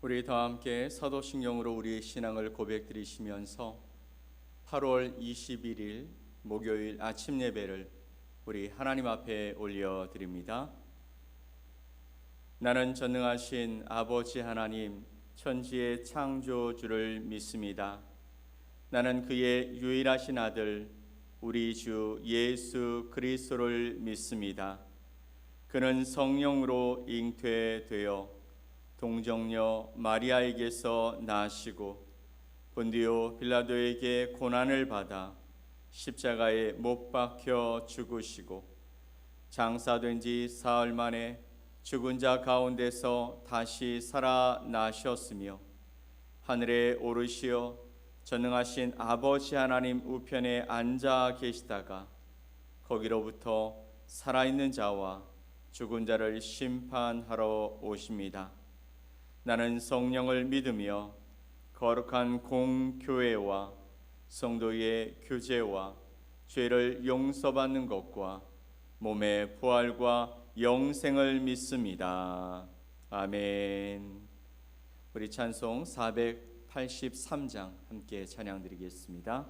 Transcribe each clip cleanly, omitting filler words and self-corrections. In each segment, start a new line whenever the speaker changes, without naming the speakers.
우리 다 함께 사도신경으로 우리의 신앙을 고백드리시면서 8월 21일 목요일 아침 예배를 우리 하나님 앞에 올려드립니다. 나는 전능하신 아버지 하나님 천지의 창조주를 믿습니다. 나는 그의 유일하신 아들 우리 주 예수 그리스도를 믿습니다. 그는 성령으로 잉태되어 동정녀 마리아에게서 나시고 본디오 빌라도에게 고난을 받아 십자가에 못 박혀 죽으시고 장사된 지 사흘 만에 죽은 자 가운데서 다시 살아나셨으며 하늘에 오르시어 전능하신 아버지 하나님 우편에 앉아 계시다가 거기로부터 살아있는 자와 죽은 자를 심판하러 오십니다. 나는 성령을 믿으며 거룩한 공교회와 성도의 교제와 죄를 용서받는 것과 몸의 부활과 영생을 믿습니다. 아멘. 우리 찬송 483장 함께 찬양드리겠습니다.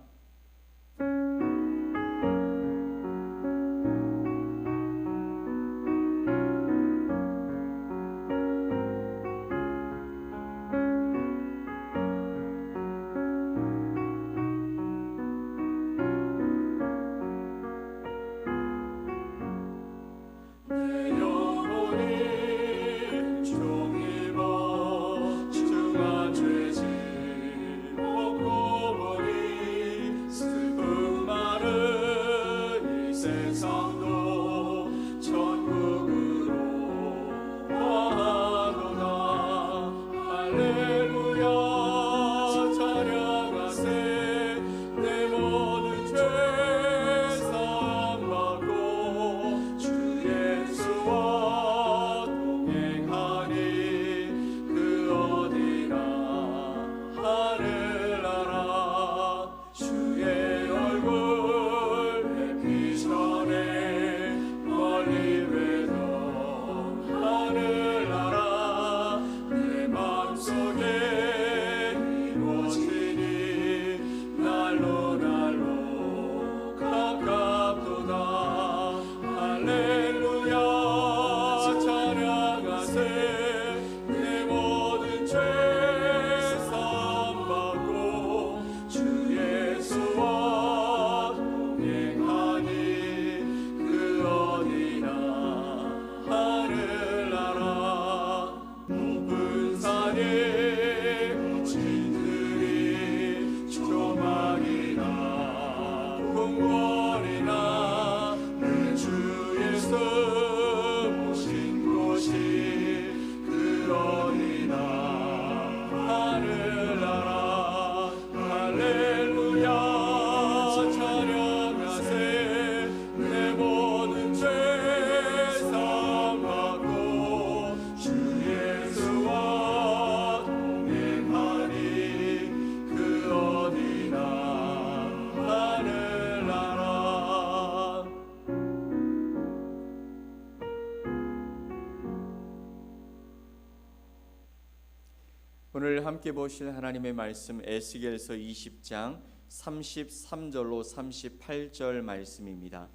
오늘 함께 보실 하나님의 말씀 에스겔서 20장 33절로 38절 말씀입니다.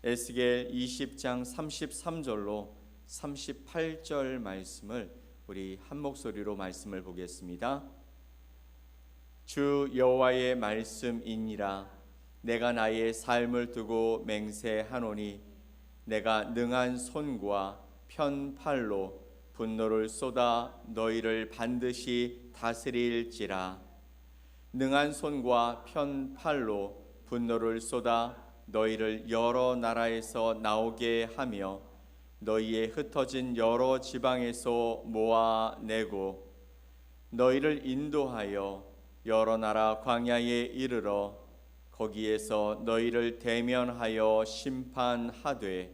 에스겔 20장 33절로 38절 말씀을 우리 한 목소리로 말씀을 보겠습니다. 주 여호와의 말씀이니라. 내가 나의 삶을 두고 맹세하노니 내가 능한 손과 편팔로 분노를 쏟아 너희를 반드시 다스릴지라. 능한 손과 편팔로 분노를 쏟아 너희를 여러 나라에서 나오게 하며 너희의 흩어진 여러 지방에서 모아내고 너희를 인도하여 여러 나라 광야에 이르러 거기에서 너희를 대면하여 심판하되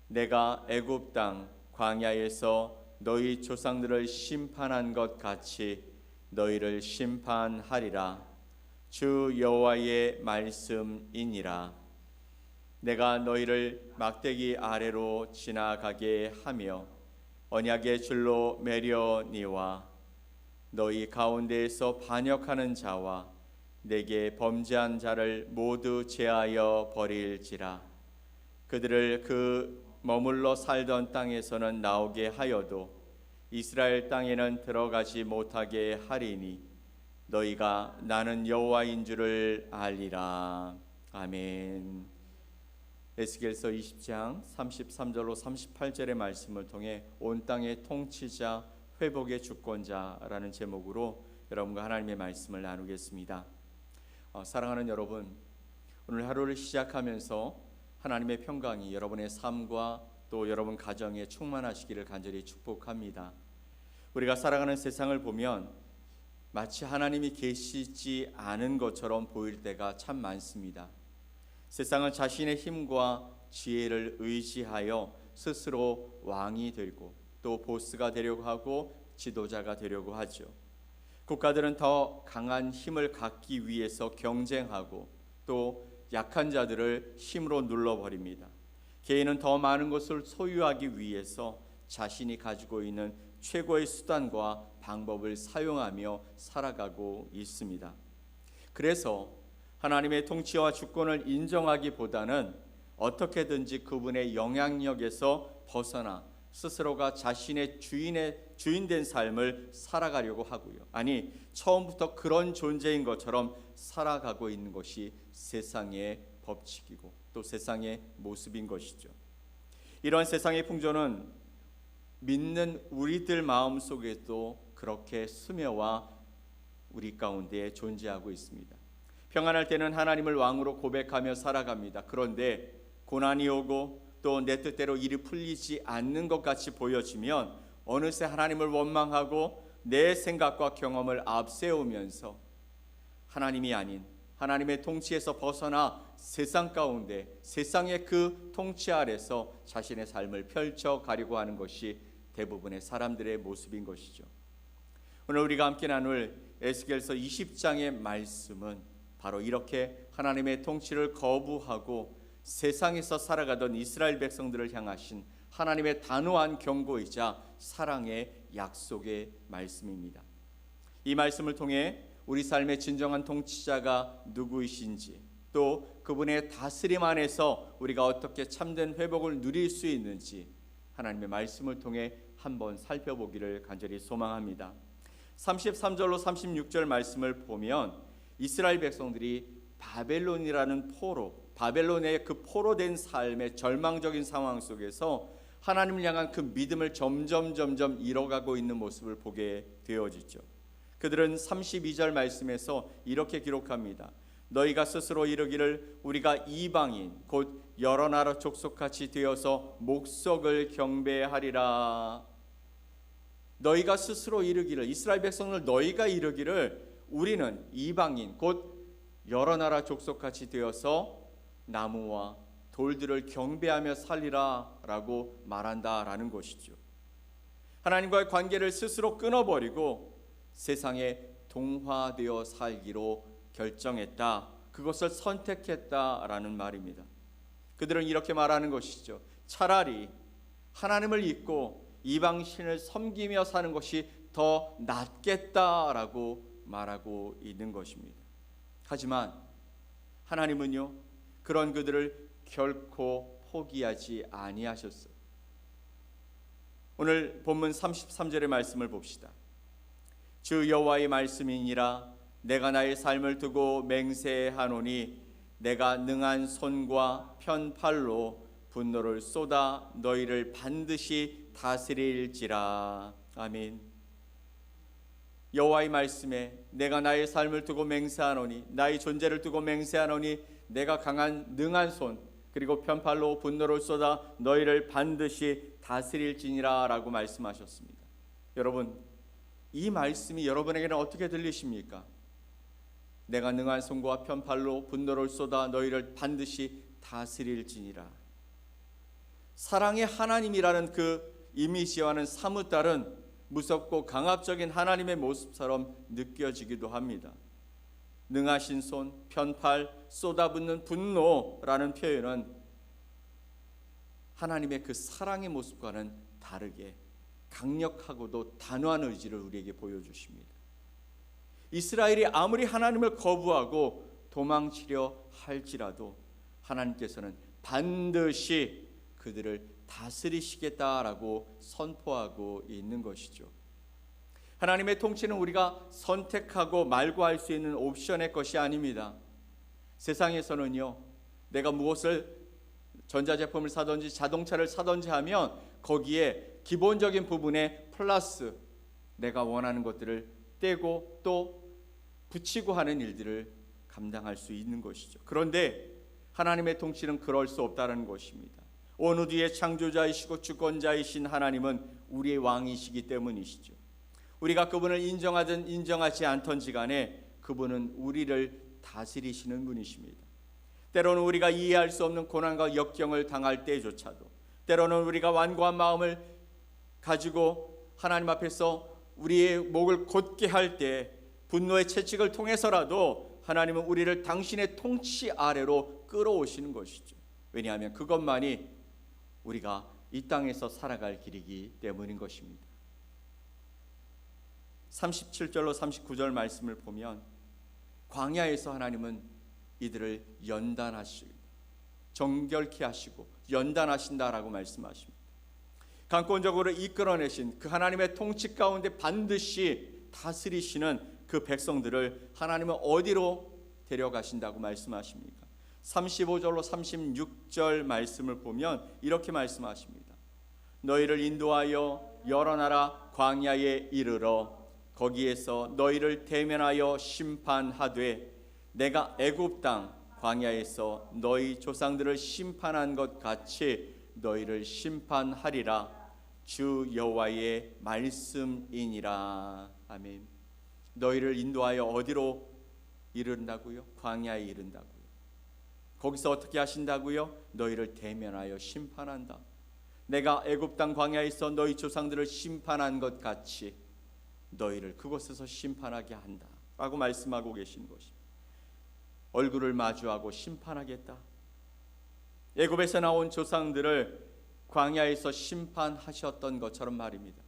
내가 애굽 땅 광야에서 너희 조상들을 심판한 것 같이 너희를 심판하리라. 주 여호와의 말씀이니라. 내가 너희를 막대기 아래로 지나가게 하며 언약의 줄로 매려니와 너희 가운데에서 반역하는 자와 내게 범죄한 자를 모두 제하여 버릴지라. 그들을 그 머물러 살던 땅에서는 나오게 하여도 이스라엘 땅에는 들어가지 못하게 하리니 너희가 나는 여호와인 줄을 알리라. 아멘. 에스겔서 20장 33절로 38절의 말씀을 통해 온 땅의 통치자, 회복의 주권자라는 제목으로 여러분과 하나님의 말씀을 나누겠습니다. 사랑하는 여러분, 오늘 하루를 시작하면서 하나님의 평강이 여러분의 삶과 또 여러분 가정에 충만하시기를 간절히 축복합니다. 우리가 살아가는 세상을 보면 마치 하나님이 계시지 않은 것처럼 보일 때가 참 많습니다. 세상은 자신의 힘과 지혜를 의지하여 스스로 왕이 되고 또 보스가 되려고 하고 지도자가 되려고 하죠. 국가들은 더 강한 힘을 갖기 위해서 경쟁하고 또 약한 자들을 힘으로 눌러버립니다. 개인은 더 많은 것을 소유하기 위해서 자신이 가지고 있는 최고의 수단과 방법을 사용하며 살아가고 있습니다. 그래서 하나님의 통치와 주권을 인정하기보다는 어떻게든지 그분의 영향력에서 벗어나 스스로가 자신의 주인된 삶을 살아가려고 하고요. 아니, 처음부터 그런 존재인 것처럼 살아가고 있는 것이 세상의 법칙이고 또 세상의 모습인 것이죠. 이러한 세상의 풍조는 믿는 우리들 마음속에도 그렇게 스며와 우리 가운데 존재하고 있습니다. 평안할 때는 하나님을 왕으로 고백하며 살아갑니다. 그런데 고난이 오고 또 내 뜻대로 일이 풀리지 않는 것 같이 보여지면 어느새 하나님을 원망하고 내 생각과 경험을 앞세우면서 하나님이 아닌 하나님의 통치에서 벗어나 세상 가운데 세상의 그 통치 아래서 자신의 삶을 펼쳐가려고 하는 것이 대부분의 사람들의 모습인 것이죠. 오늘 우리가 함께 나눌 에스겔서 20장의 말씀은 바로 이렇게 하나님의 통치를 거부하고 세상에서 살아가던 이스라엘 백성들을 향하신 하나님의 단호한 경고이자 사랑의 약속의 말씀입니다. 이 말씀을 통해 우리 삶의 진정한 통치자가 누구이신지 또 그분의 다스림 안에서 우리가 어떻게 참된 회복을 누릴 수 있는지 하나님의 말씀을 통해 한번 살펴보기를 간절히 소망합니다. 33절로 36절 말씀을 보면 이스라엘 백성들이 바벨론이라는 바벨론의 그 포로된 삶의 절망적인 상황 속에서 하나님을 향한 그 믿음을 점점 잃어가고 있는 모습을 보게 되어지죠. 그들은 32절 말씀에서 이렇게 기록합니다. 너희가 스스로 이르기를 우리가 이방인 곧 여러 나라 족속같이 되어서 목석을 경배하리라. 너희가 스스로 이르기를, 이스라엘 백성들 너희가 이르기를 우리는 이방인 곧 여러 나라 족속같이 되어서 나무와 돌들을 경배하며 살리라 라고 말한다라는 것이죠. 하나님과의 관계를 스스로 끊어버리고 세상에 동화되어 살기로 결정했다, 그것을 선택했다라는 말입니다. 그들은 이렇게 말하는 것이죠. 차라리 하나님을 잊고 이방신을 섬기며 사는 것이 더 낫겠다라고 말하고 있는 것입니다. 하지만 하나님은요, 그런 그들을 결코 포기하지 아니하셨어요. 오늘 본문 33절의 말씀을 봅시다. 주 여호와의 말씀이니라. 내가 나의 삶을 두고 맹세하노니 내가 능한 손과 편팔로 분노를 쏟아 너희를 반드시 다스릴지라. 아멘. 여호와의 말씀에 내가 나의 삶을 두고 맹세하노니, 나의 존재를 두고 맹세하노니 내가 강한 능한 손 그리고 편팔로 분노를 쏟아 너희를 반드시 다스릴지니라 라고 말씀하셨습니다. 여러분, 이 말씀이 여러분에게는 어떻게 들리십니까? 내가 능한 손과 편팔로 분노를 쏟아 너희를 반드시 다스릴지니라. 사랑의 하나님이라는 그 이미지와는 사뭇 다른 무섭고 강압적인 하나님의 모습처럼 느껴지기도 합니다. 능하신 손, 편팔, 쏟아붓는 분노라는 표현은 하나님의 그 사랑의 모습과는 다르게 강력하고도 단호한 의지를 우리에게 보여주십니다. 이스라엘이 아무리 하나님을 거부하고 도망치려 할지라도 하나님께서는 반드시 그들을 다스리시겠다라고 선포하고 있는 것이죠. 하나님의 통치는 우리가 선택하고 말고 할 수 있는 옵션의 것이 아닙니다. 세상에서는요, 내가 무엇을 전자제품을 사든지 자동차를 사든지 하면 거기에 기본적인 부분에 플러스 내가 원하는 것들을 떼고 또 붙이고 하는 일들을 감당할 수 있는 것이죠. 그런데 하나님의 통치는 그럴 수 없다는 것입니다. 온 우주의 창조자이시고 주권자이신 하나님은 우리의 왕이시기 때문이시죠. 우리가 그분을 인정하든 인정하지 않던지 간에 그분은 우리를 다스리시는 분이십니다. 때로는 우리가 이해할 수 없는 고난과 역경을 당할 때조차도, 때로는 우리가 완고한 마음을 가지고 하나님 앞에서 우리의 목을 곧게 할 때 분노의 채찍을 통해서라도 하나님은 우리를 당신의 통치 아래로 끌어오시는 것이죠. 왜냐하면 그것만이 우리가 이 땅에서 살아갈 길이기 때문인 것입니다. 37절로 39절 말씀을 보면 광야에서 하나님은 이들을 연단하시고 정결케 하시고 연단하신다라고 말씀하십니다. 강권적으로 이끌어내신 그 하나님의 통치 가운데 반드시 다스리시는 그 백성들을 하나님은 어디로 데려가신다고 말씀하십니까? 35절로 36절 말씀을 보면 이렇게 말씀하십니다. 너희를 인도하여 여러 나라 광야에 이르러 거기에서 너희를 대면하여 심판하되 내가 애굽 땅 광야에서 너희 조상들을 심판한 것 같이 너희를 심판하리라. 주 여호와의 말씀이니라. 아멘. 너희를 인도하여 어디로 이른다고요? 광야에 이른다고요. 거기서 어떻게 하신다고요? 너희를 대면하여 심판한다. 내가 애굽 땅 광야에서 너희 조상들을 심판한 것 같이 너희를 그곳에서 심판하게 한다 라고 말씀하고 계신 것입니다. 얼굴을 마주하고 심판하겠다. 애굽에서 나온 조상들을 광야에서 심판하셨던 것처럼 말입니다.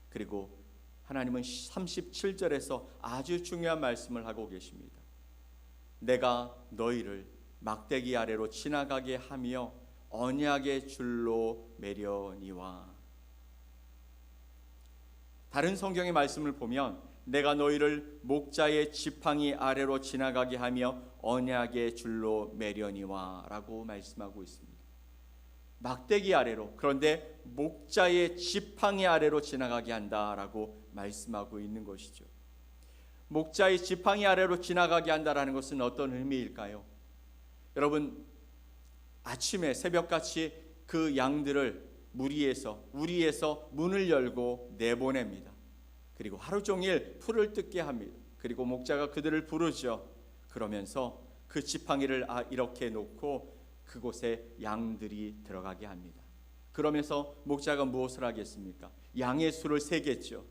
그리고 하나님은 37절에서 아주 중요한 말씀을 하고 계십니다. 내가 너희를 막대기 아래로 지나가게 하며 언약의 줄로 매려니와. 다른 성경의 말씀을 보면 내가 너희를 목자의 지팡이 아래로 지나가게 하며 언약의 줄로 매려니와 라고 말씀하고 있습니다. 막대기 아래로, 그런데 목자의 지팡이 아래로 지나가게 한다라고 말씀하고 있는 것이죠. 목자의 지팡이 아래로 지나가게 한다라는 것은 어떤 의미일까요? 여러분, 아침에 새벽같이 그 양들을 우리에서 문을 열고 내보냅니다. 그리고 하루 종일 풀을 뜯게 합니다. 그리고 목자가 그들을 부르죠. 그러면서 그 지팡이를 이렇게 놓고 그곳에 양들이 들어가게 합니다. 그러면서 목자가 무엇을 하겠습니까? 양의 수를 세겠죠.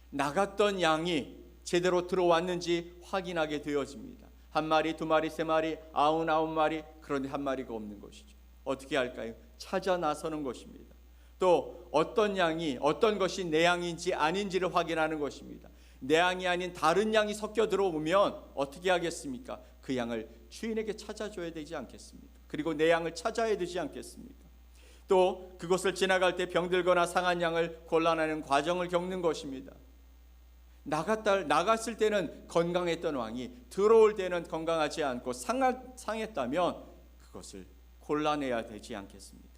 나갔던 양이 제대로 들어왔는지 확인하게 되어집니다. 한 마리, 두 마리, 세 마리, 99마리, 그런데 한 마리가 없는 것이죠. 어떻게 할까요? 찾아 나서는 것입니다. 또 어떤 양이, 어떤 것이 내 양인지 아닌지를 확인하는 것입니다. 내 양이 아닌 다른 양이 섞여 들어오면 어떻게 하겠습니까? 그 양을 주인에게 찾아줘야 되지 않겠습니까? 그리고 내 양을 찾아야 되지 않겠습니까? 또 그곳을 지나갈 때 병들거나 상한 양을 골라내는 과정을 겪는 것입니다. 나갔을 때는 건강했던 왕이 들어올 때는 건강하지 않고 상했다면 그것을 골라내야 되지 않겠습니까?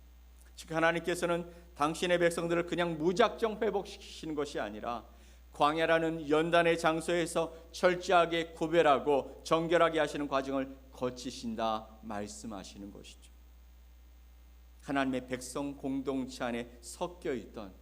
즉 하나님께서는 당신의 백성들을 그냥 무작정 회복시키시는 것이 아니라 광야라는 연단의 장소에서 철저하게 구별하고 정결하게 하시는 과정을 거치신다 말씀하시는 것이죠. 하나님의 백성 공동체 안에 섞여 있던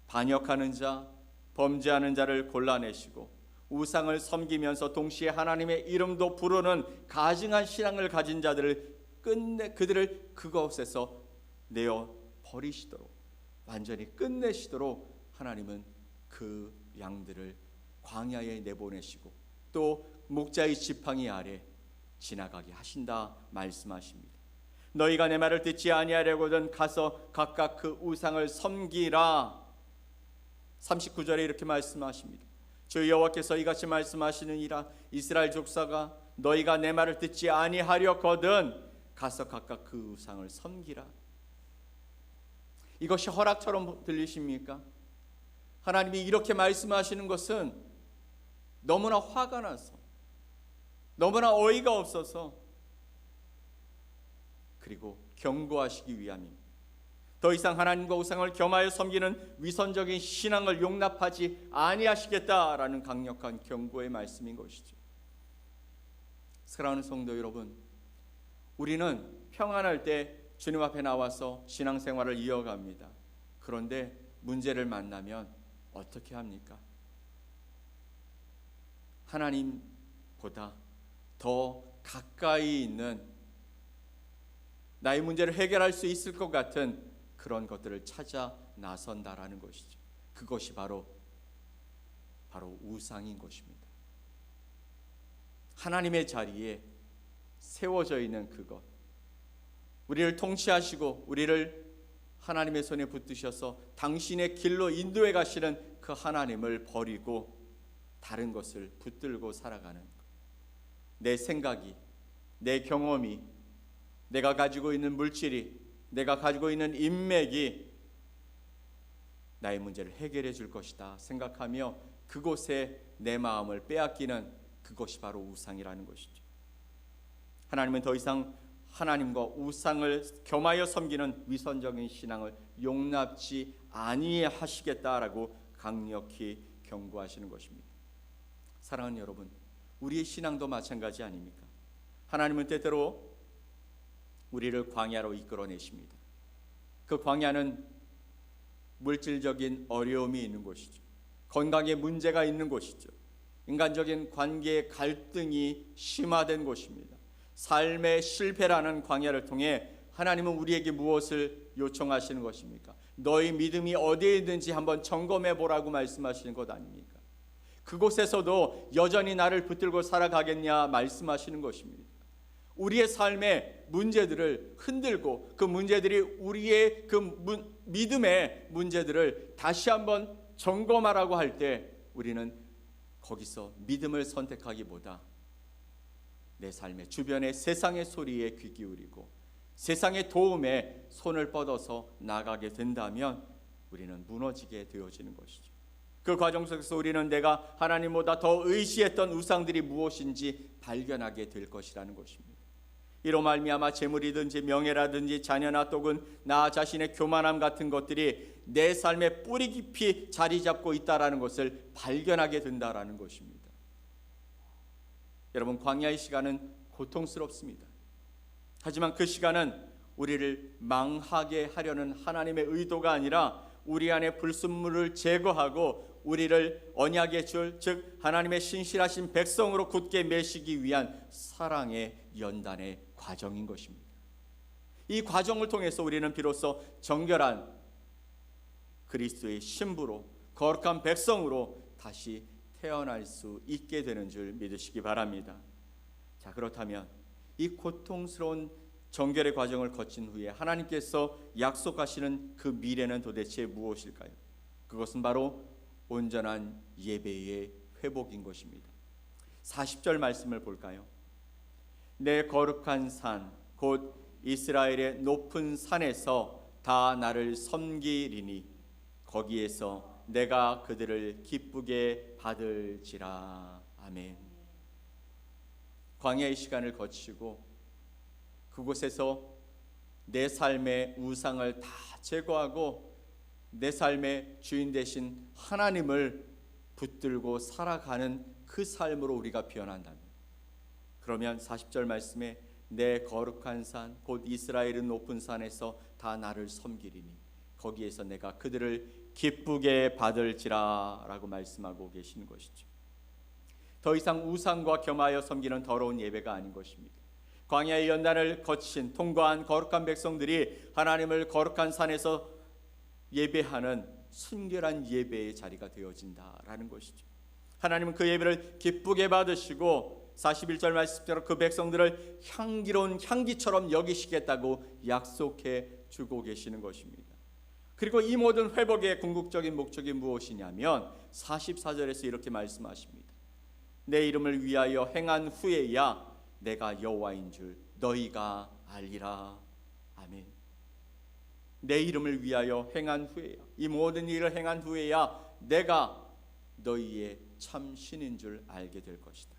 반역하는 자, 범죄하는 자를 골라내시고 우상을 섬기면서 동시에 하나님의 이름도 부르는 가증한 신앙을 가진 자들을 그들을 그곳에서 내어 버리시도록, 완전히 끝내시도록 하나님은 그 양들을 광야에 내보내시고 또 목자의 지팡이 아래 지나가게 하신다 말씀하십니다. 너희가 내 말을 듣지 아니하려거든 가서 각각 그 우상을 섬기라. 39절에 이렇게 말씀하십니다. 주 여호와께서 이같이 말씀하시느니라. 이스라엘 족속아, 너희가 내 말을 듣지 아니하려거든 가서 각각 그 우상을 섬기라. 이것이 허락처럼 들리십니까? 하나님이 이렇게 말씀하시는 것은 너무나 화가 나서, 너무나 어이가 없어서, 그리고 경고하시기 위함입니다. 더 이상 하나님과 우상을 겸하여 섬기는 위선적인 신앙을 용납하지 아니하시겠다라는 강력한 경고의 말씀인 것이죠. 사랑하는 성도 여러분, 우리는 평안할 때 주님 앞에 나와서 신앙생활을 이어갑니다. 그런데 문제를 만나면 어떻게 합니까? 하나님보다 더 가까이 있는, 나의 문제를 해결할 수 있을 것 같은 그런 것들을 찾아 나선다라는 것이죠. 그것이 바로 우상인 것입니다. 하나님의 자리에 세워져 있는 그것, 우리를 통치하시고 우리를 하나님의 손에 붙드셔서 당신의 길로 인도해 가시는 그 하나님을 버리고 다른 것을 붙들고 살아가는 것. 내 생각이, 내 경험이, 내가 가지고 있는 물질이, 내가 가지고 있는 인맥이 나의 문제를 해결해 줄 것이다 생각하며 그곳에 내 마음을 빼앗기는 그것이 바로 우상이라는 것이죠. 하나님은 더 이상 하나님과 우상을 겸하여 섬기는 위선적인 신앙을 용납지 아니하시겠다라고 강력히 경고하시는 것입니다. 사랑하는 여러분, 우리의 신앙도 마찬가지 아닙니까? 하나님은 때때로 우리를 광야로 이끌어내십니다. 그 광야는 물질적인 어려움이 있는 곳이죠. 건강에 문제가 있는 곳이죠. 인간적인 관계의 갈등이 심화된 곳입니다. 삶의 실패라는 광야를 통해 하나님은 우리에게 무엇을 요청하시는 것입니까? 너희 믿음이 어디에 있는지 한번 점검해 보라고 말씀하시는 것 아닙니까? 그곳에서도 여전히 나를 붙들고 살아가겠냐 말씀하시는 것입니다. 우리의 삶의 문제들을 흔들고 그 문제들이 우리의 그 믿음의 문제들을 다시 한번 점검하라고 할 때 우리는 거기서 믿음을 선택하기보다 내 삶의 주변의 세상의 소리에 귀 기울이고 세상의 도움에 손을 뻗어서 나가게 된다면 우리는 무너지게 되어지는 것이죠. 그 과정 속에서 우리는 내가 하나님보다 더 의시했던 우상들이 무엇인지 발견하게 될 것이라는 것입니다. 이로 말미암아 재물이든지 명예라든지 자녀나 또는 나 자신의 교만함 같은 것들이 내 삶에 뿌리 깊이 자리 잡고 있다라는 것을 발견하게 된다라는 것입니다. 여러분, 광야의 시간은 고통스럽습니다. 하지만 그 시간은 우리를 망하게 하려는 하나님의 의도가 아니라 우리 안에 불순물을 제거하고 우리를 언약의 줄, 즉 하나님의 신실하신 백성으로 굳게 매시기 위한 사랑의 연단의 과정인 것입니다. 이 과정을 통해서 우리는 비로소 정결한 그리스도의 신부로 거룩한 백성으로 다시 태어날 수 있게 되는 줄 믿으시기 바랍니다. 자, 그렇다면 이 고통스러운 정결의 과정을 거친 후에 하나님께서 약속하시는 그 미래는 도대체 무엇일까요? 그것은 바로 온전한 예배의 회복인 것입니다. 40절 말씀을 볼까요? 내 거룩한 산 곧 이스라엘의 높은 산에서 다 나를 섬기리니 거기에서 내가 그들을 기쁘게 받을지라. 아멘. 광야의 시간을 거치고 그곳에서 내 삶의 우상을 다 제거하고 내 삶의 주인 되신 하나님을 붙들고 살아가는 그 삶으로 우리가 변한다면, 그러면 40절 말씀에 내 거룩한 산 곧 이스라엘의 높은 산에서 다 나를 섬기리니 거기에서 내가 그들을 기쁘게 받을지라 라고 말씀하고 계시는 것이죠. 더 이상 우상과 겸하여 섬기는 더러운 예배가 아닌 것입니다. 광야의 연단을 거친 통과한 거룩한 백성들이 하나님을 거룩한 산에서 예배하는 순결한 예배의 자리가 되어진다라는 것이죠. 하나님은 그 예배를 기쁘게 받으시고 41절 말씀대로 그 백성들을 향기로운 향기처럼 여기시겠다고 약속해 주고 계시는 것입니다. 그리고 이 모든 회복의 궁극적인 목적이 무엇이냐면 44절에서 이렇게 말씀하십니다. 내 이름을 위하여 행한 후에야 내가 여호와인 줄 너희가 알리라. 아멘. 내 이름을 위하여 행한 후에야, 이 모든 일을 행한 후에야 내가 너희의 참 신인 줄 알게 될 것이다.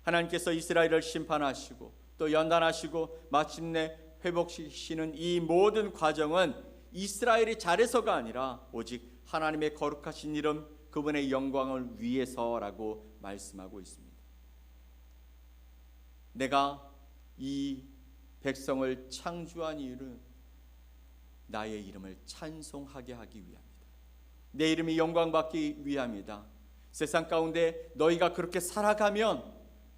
하나님께서 이스라엘을 심판하시고 또 연단하시고 마침내 회복시키시는 이 모든 과정은 이스라엘이 잘해서가 아니라 오직 하나님의 거룩하신 이름, 그분의 영광을 위해서라고 말씀하고 있습니다. 내가 이 백성을 창조한 이유는 나의 이름을 찬송하게 하기 위함이다. 내 이름이 영광받기 위함이다. 세상 가운데 너희가 그렇게 살아가면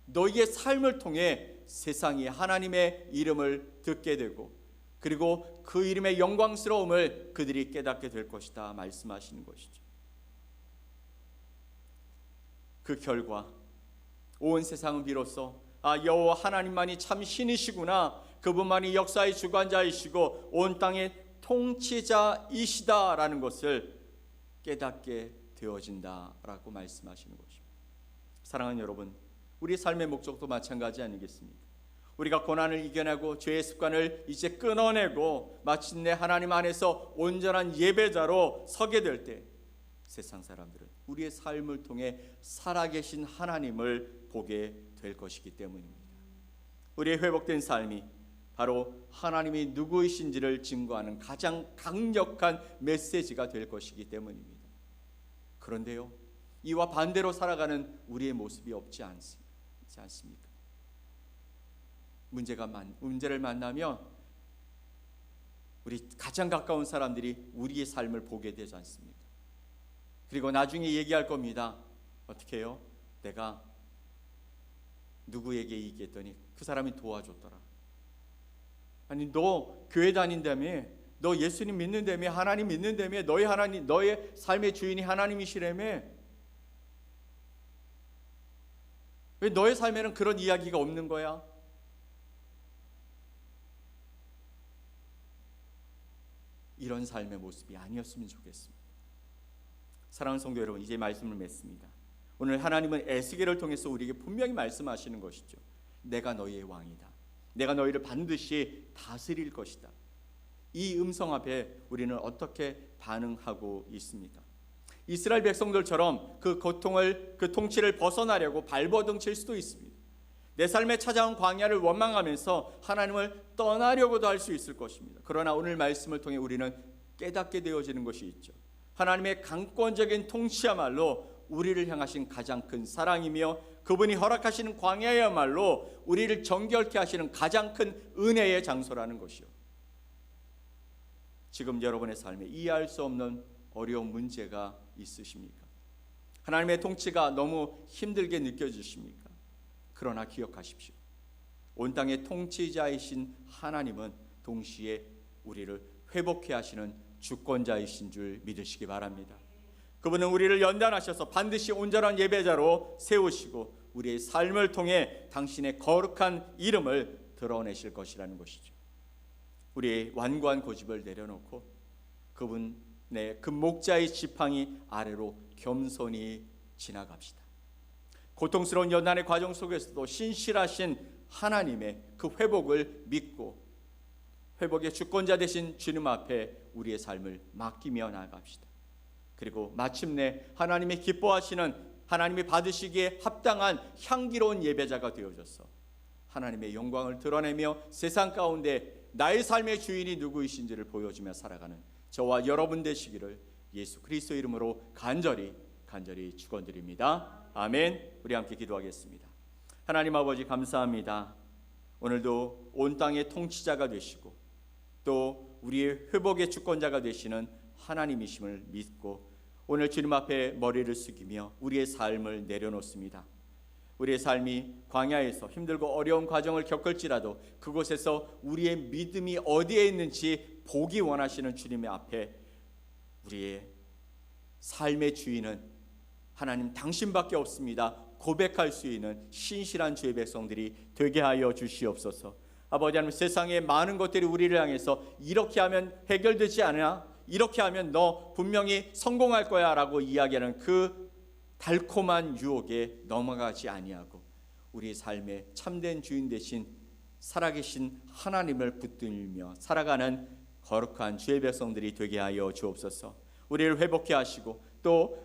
너희의 삶을 통해 세상이 하나님의 이름을 듣게 되고 그리고 그 이름의 영광스러움을 그들이 깨닫게 될 것이다 말씀하시는 것이죠. 그 결과 온 세상은 비로소 여호와 하나님만이 참 신이시구나, 그분만이 역사의 주관자이시고 온 땅의 통치자이시다라는 것을 깨닫게 되어진다라고 말씀하시는 것입니다. 사랑하는 여러분, 우리 삶의 목적도 마찬가지 아니겠습니까? 우리가 고난을 이겨내고 죄의 습관을 이제 끊어내고 마침내 하나님 안에서 온전한 예배자로 서게 될 때 세상 사람들은 우리의 삶을 통해 살아계신 하나님을 보게 될 것이기 때문입니다. 우리의 회복된 삶이 바로 하나님이 누구이신지를 증거하는 가장 강력한 메시지가 될 것이기 때문입니다. 그런데요, 이와 반대로 살아가는 우리의 모습이 없지 않습니까? 문제를 만나면 우리 가장 가까운 사람들이 우리의 삶을 보게 되지 않습니까? 그리고 나중에 얘기할 겁니다. 어떻게 해요? 내가 누구에게 얘기했더니 그 사람이 도와줬더라. 아니, 너 교회 다닌다며, 너 예수님 믿는다며, 하나님 믿는다며, 너의 삶의 주인이 하나님이시라며, 왜 너의 삶에는 그런 이야기가 없는 거야? 이런 삶의 모습이 아니었으면 좋겠습니다. 사랑하는 성도 여러분, 이제 말씀을 맺습니다. 오늘 하나님은 에스겔을 통해서 우리에게 분명히 말씀하시는 것이죠. 내가 너희의 왕이다. 내가 너희를 반드시 다스릴 것이다. 이 음성 앞에 우리는 어떻게 반응하고 있습니까? 이스라엘 백성들처럼 그 고통을, 그 통치를 벗어나려고 발버둥 칠 수도 있습니다. 내 삶에 찾아온 광야를 원망하면서 하나님을 떠나려고도 할 수 있을 것입니다. 그러나 오늘 말씀을 통해 우리는 깨닫게 되어지는 것이 있죠. 하나님의 강권적인 통치야말로 우리를 향하신 가장 큰 사랑이며 그분이 허락하시는 광야야말로 우리를 정결케 하시는 가장 큰 은혜의 장소라는 것이요. 지금 여러분의 삶에 이해할 수 없는 어려운 문제가 있으십니까? 하나님의 통치가 너무 힘들게 느껴지십니까? 그러나 기억하십시오. 온 땅의 통치자이신 하나님은 동시에 우리를 회복케 하시는 주권자이신 줄 믿으시기 바랍니다. 그분은 우리를 연단하셔서 반드시 온전한 예배자로 세우시고 우리의 삶을 통해 당신의 거룩한 이름을 드러내실 것이라는 것이죠. 우리의 완고한 고집을 내려놓고 그분의 그 목자의 지팡이 아래로 겸손히 지나갑시다. 고통스러운 연단의 과정 속에서도 신실하신 하나님의 그 회복을 믿고 회복의 주권자 되신 주님 앞에 우리의 삶을 맡기며 나아갑시다. 그리고 마침내 하나님이 기뻐하시는, 하나님이 받으시기에 합당한 향기로운 예배자가 되어져서 하나님의 영광을 드러내며 세상 가운데 나의 삶의 주인이 누구이신지를 보여주며 살아가는 저와 여러분 되시기를 예수 그리스도 이름으로 간절히 축원드립니다. 아멘. 우리 함께 기도하겠습니다. 하나님 아버지, 감사합니다. 오늘도 온 땅의 통치자가 되시고 또 우리의 회복의 주권자가 되시는 하나님이심을 믿고 오늘 주님 앞에 머리를 숙이며 우리의 삶을 내려놓습니다. 우리의 삶이 광야에서 힘들고 어려운 과정을 겪을지라도 그곳에서 우리의 믿음이 어디에 있는지 보기 원하시는 주님의 앞에 우리의 삶의 주인은 하나님 당신밖에 없습니다 고백할 수 있는 신실한 주의 백성들이 되게 하여 주시옵소서. 아버지 하나님, 세상의 많은 것들이 우리를 향해서 이렇게 하면 해결되지 않아, 이렇게 하면 너 분명히 성공할 거야 라고 이야기하는 그 달콤한 유혹에 넘어가지 아니하고 우리 삶의 참된 주인 되신 살아계신 하나님을 붙들며 살아가는 거룩한 주의 백성들이 되게 하여 주옵소서. 우리를 회복해 하시고 또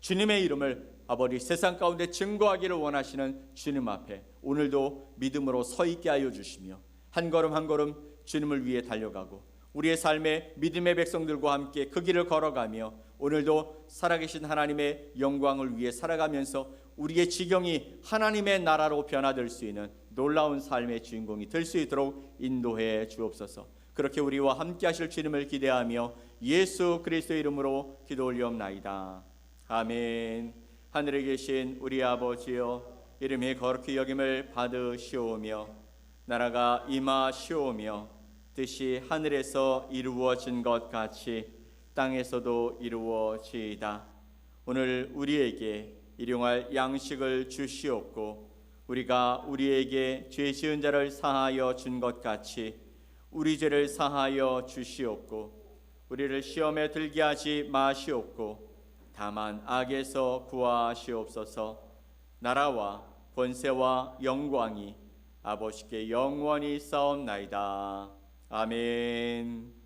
주님의 이름을 아버지 세상 가운데 증거하기를 원하시는 주님 앞에 오늘도 믿음으로 서 있게 하여 주시며 한 걸음 한 걸음 주님을 위해 달려가고 우리의 삶에 믿음의 백성들과 함께 그 길을 걸어가며 오늘도 살아계신 하나님의 영광을 위해 살아가면서 우리의 지경이 하나님의 나라로 변화될 수 있는 놀라운 삶의 주인공이 될 수 있도록 인도해 주옵소서. 그렇게 우리와 함께 하실 주님을 기대하며 예수 그리스도의 이름으로 기도 올리옵나이다. 아멘. 하늘에 계신 우리 아버지여, 이름이 거룩히 여김을 받으시오며 나라가 임하시오며 뜻이 하늘에서 이루어진 것 같이 땅에서도 이루어지이다. 오늘 우리에게 일용할 양식을 주시옵고 우리가 우리에게 죄 지은 자를 사하여 준 것 같이 우리 죄를 사하여 주시옵고 우리를 시험에 들게 하지 마시옵고 다만 악에서 구하시옵소서. 나라와 권세와 영광이 아버지께 영원히 싸움나이다. 아멘.